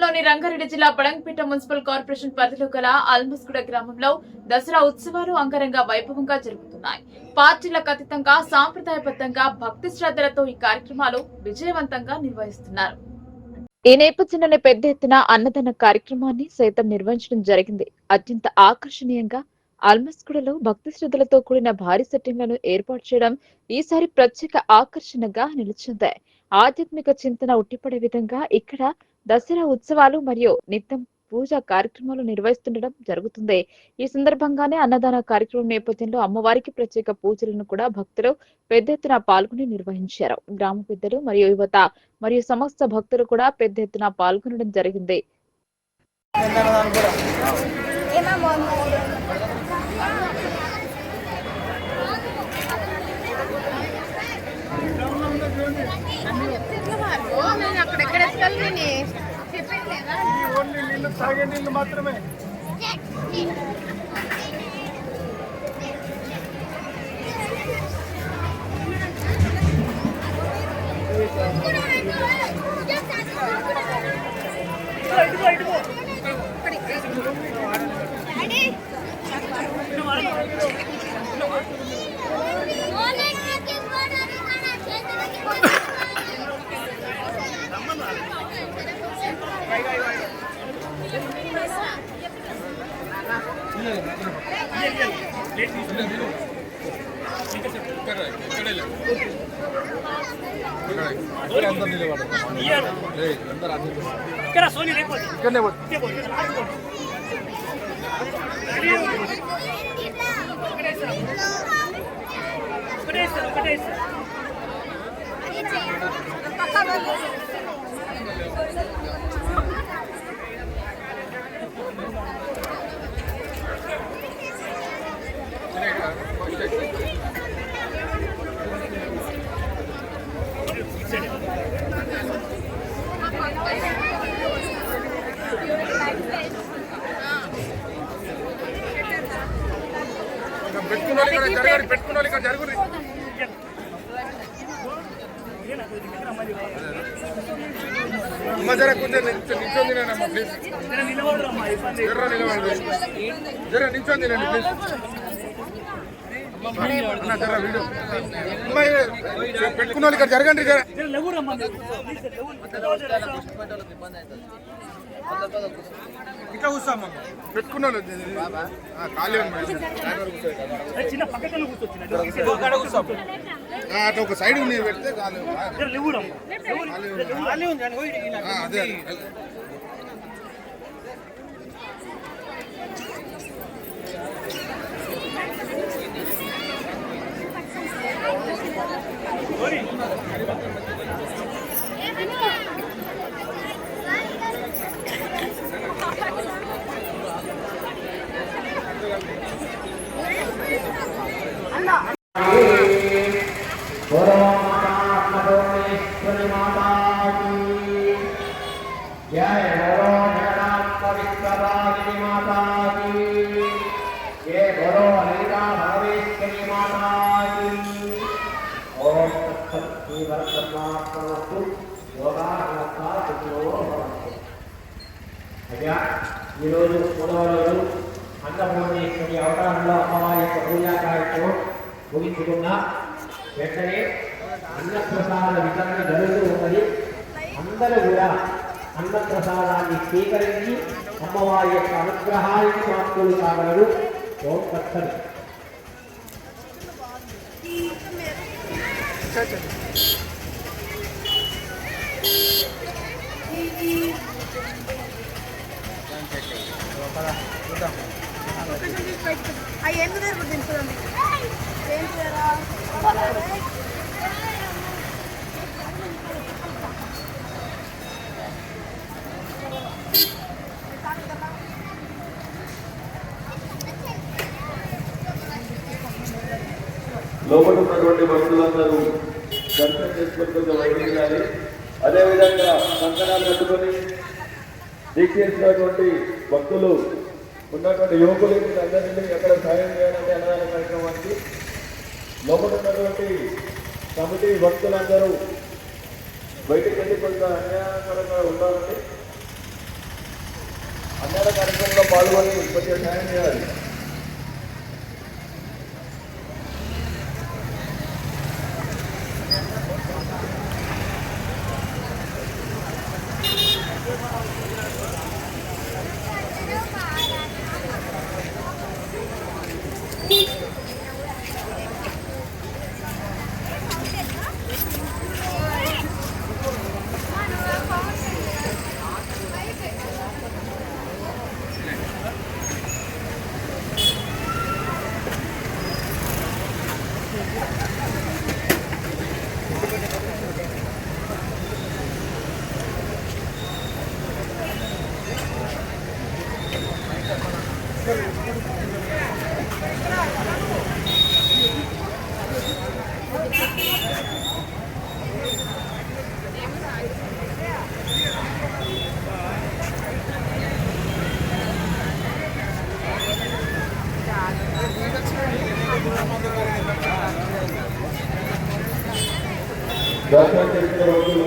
మండలంలోని రంగారెడ్డి జిల్లా Badangpet municipal corporation పరిధిలో గల అల్మస్గూడ గ్రామంలో దసరా ఉత్సవాలు అంగరంగ వైభవంగా జరుగుతున్నాయి. పార్టీలకు అతీతంగా సాంప్రదాయబద్ధంగా భక్తి శ్రద్ధలతో ఈ కార్యక్రమాలు విజయవంతంగా నిర్వహిస్తున్నారు. ఈ నేపథ్యంలోనే పెద్ద ఎత్తున అన్నదాన కార్యక్రమాన్ని సైతం నిర్వహించడం జరిగింది. అత్యంత ఆకర్షణీయంగా అల్మస్గూడలో భక్తి శ్రద్ధలతో కూడిన భారీ సెట్టింగ్లను ఏర్పాటు చేయడం ఈసారి ప్రత్యేక ఆకర్షణగా నిలిచింది. ఆధ్యాత్మిక చింతన ఉట్టిపడే విధంగా ఇక్కడ దసరా ఉత్సవాలు మరియు నిత్యం పూజా కార్యక్రమాలు నిర్వహిస్తుండడం జరుగుతుంది. ఈ సందర్భంగానే అన్నదాన కార్యక్రమం నేపథ్యంలో అమ్మవారికి ప్రత్యేక పూజలను కూడా భక్తులు పెద్ద ఎత్తున పాల్గొని నిర్వహించారు. గ్రామ పెద్దలు మరియు యువత మరియు సమస్త భక్తులు కూడా పెద్ద ఎత్తున పాల్గొనడం జరిగింది. ఓన్లీ నీళ్ళు తాగే నీళ్ళు మాత్రమే. పెట్టుకున్న ఇక్కడ జరుగుతుంది. జర కొంచెం నిల్చొని తినండి ప్లీజ్. జర నిలబడండి, జర నిల్చొని తినండి ప్లీజ్. జర వీడియో పెట్టుకున్న ఇక్కడ జరగండి. జర ఇట్లా కూర్చోమ్మా. పెట్టుకున్న ఖాళీ అట్లా ఒక సైడ్ మీరు పెడితే అదే అయ్యా, ఈరోజు 3వ రోజు అన్నపూర్ణేశ్వరి అవతారంలో అమ్మవారి యొక్క పూజా కార్యక్రమం ముగించుకున్న వెంటనే అన్నప్రసాద వితరణ జరుగుతూ ఉన్నది. అందరూ కూడా అన్నప్రసాదాన్ని స్వీకరించి అమ్మవారి యొక్క అనుగ్రహానికి ప్రాప్తులు కాగలరు. ఓం లోపల ఉన్నటువంటి భక్తులందరూ దర్శనం చేసుకొని కొంచెం వైద్యాలి. అదేవిధంగా కంకణాలు కట్టుకొని దీక్షించినటువంటి భక్తులు ఉన్నటువంటి యువకులు అందరినీ ఎక్కడ సాయం చేయాలంటే అన్నదాన కార్యక్రమానికి లోపల ఉన్నటువంటి కమిటీ భక్తులందరూ బయటికి వెళ్ళి కొంత అన్యాయకరంగా ఉండాలని అన్నదాన కార్యక్రమంలో పాల్గొని కొద్దిగా సాయం చేయాలి. దర్శనం చేసిన రోజులు